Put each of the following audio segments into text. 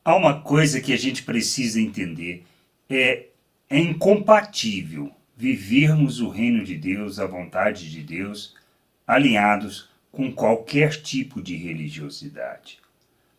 Há uma coisa que a gente precisa entender: é incompatível vivermos o reino de Deus, a vontade de Deus, alinhados com qualquer tipo de religiosidade.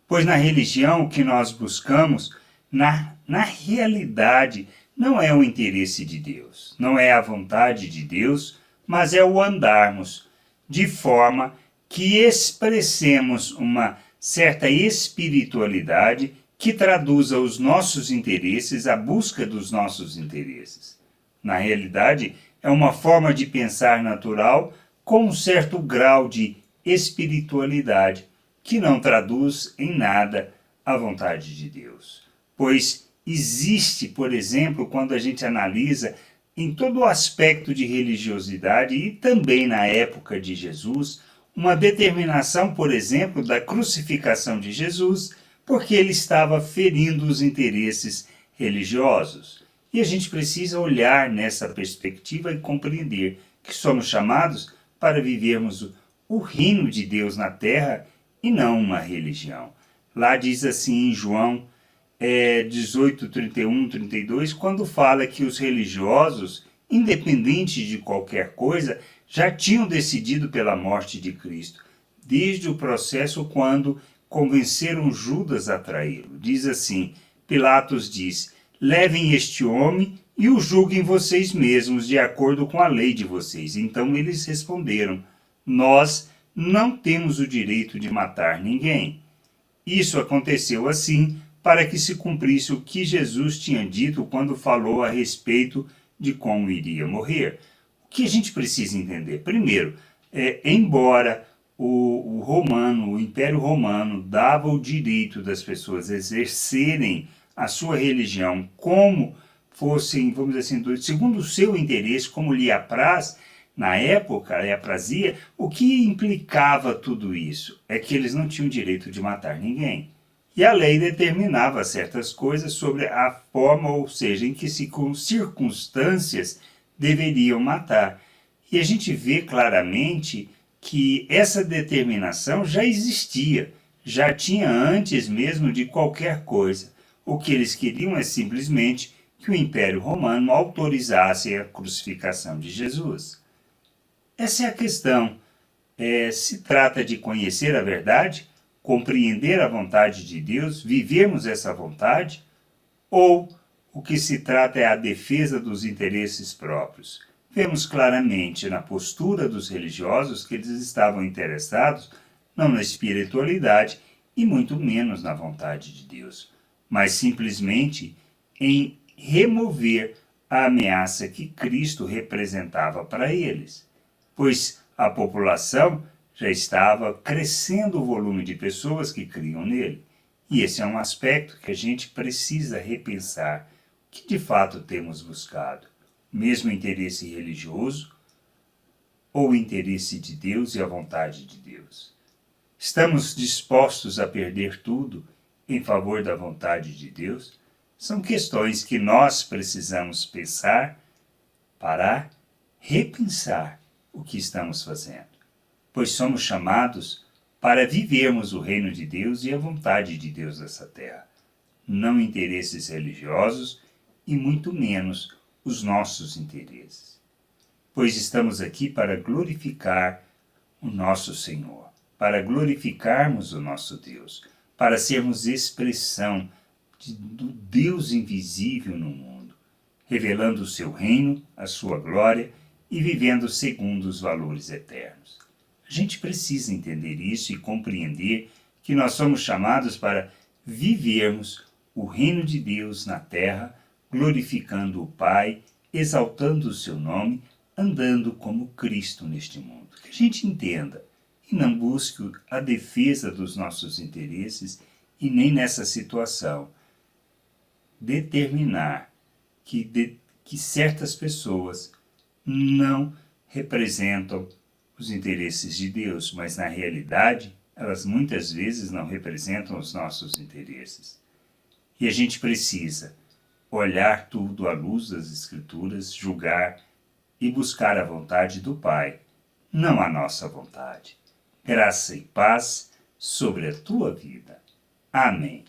Pois na religião o que nós buscamos, na realidade, não é o interesse de Deus, não é a vontade de Deus, mas é o andarmos de forma que expressemos uma certa espiritualidade que traduza os nossos interesses, a busca dos nossos interesses. Na realidade, é uma forma de pensar natural com um certo grau de espiritualidade que não traduz em nada a vontade de Deus. Pois existe, por exemplo, quando a gente analisa em todo o aspecto de religiosidade e também na época de Jesus, uma determinação, por exemplo, da crucificação de Jesus, porque ele estava ferindo os interesses religiosos. E a gente precisa olhar nessa perspectiva e compreender que somos chamados para vivermos o reino de Deus na terra e não uma religião. Lá diz assim em João 18, 31, 32, quando fala que os religiosos, independente de qualquer coisa, já tinham decidido pela morte de Cristo, desde o processo quando convenceram Judas a traí-lo. Diz assim, Pilatos diz, levem este homem e o julguem vocês mesmos, de acordo com a lei de vocês. Então eles responderam, nós não temos o direito de matar ninguém. Isso aconteceu assim para que se cumprisse o que Jesus tinha dito quando falou a respeito de como iria morrer. O que a gente precisa entender? Primeiro, embora o Império Romano dava o direito das pessoas exercerem a sua religião como fossem, vamos dizer assim, segundo o seu interesse, como lhe apraz, na época, lhe aprazia, o que implicava tudo isso? É que eles não tinham direito de matar ninguém. E a lei determinava certas coisas sobre a forma, ou seja, em que circunstâncias deveriam matar. E a gente vê claramente que essa determinação já existia, já tinha antes mesmo de qualquer coisa. O que eles queriam é simplesmente que o Império Romano autorizasse a crucificação de Jesus. Essa é a questão. Se trata de conhecer a verdade, compreender a vontade de Deus, vivermos essa vontade, ou o que se trata é a defesa dos interesses próprios. Vemos claramente na postura dos religiosos que eles estavam interessados não na espiritualidade e muito menos na vontade de Deus, mas simplesmente em remover a ameaça que Cristo representava para eles, pois a população já estava crescendo o volume de pessoas que criam nele. E esse é um aspecto que a gente precisa repensar. O que de fato temos buscado? Mesmo interesse religioso ou o interesse de Deus e a vontade de Deus? Estamos dispostos a perder tudo em favor da vontade de Deus? São questões que nós precisamos pensar, parar, repensar o que estamos fazendo, pois somos chamados para vivermos o reino de Deus e a vontade de Deus nessa terra, não interesses religiosos e muito menos os nossos interesses, pois estamos aqui para glorificar o nosso Senhor, para glorificarmos o nosso Deus, para sermos expressão do Deus invisível no mundo, revelando o seu reino, a sua glória e vivendo segundo os valores eternos. A gente precisa entender isso e compreender que nós somos chamados para vivermos o reino de Deus na terra, glorificando o Pai, exaltando o seu nome, andando como Cristo neste mundo. Que a gente entenda e não busque a defesa dos nossos interesses e nem nessa situação determinar que certas pessoas não representam os interesses de Deus, mas na realidade elas muitas vezes não representam os nossos interesses. E a gente precisa olhar tudo à luz das Escrituras, julgar e buscar a vontade do Pai, não a nossa vontade. Graça e paz sobre a tua vida. Amém.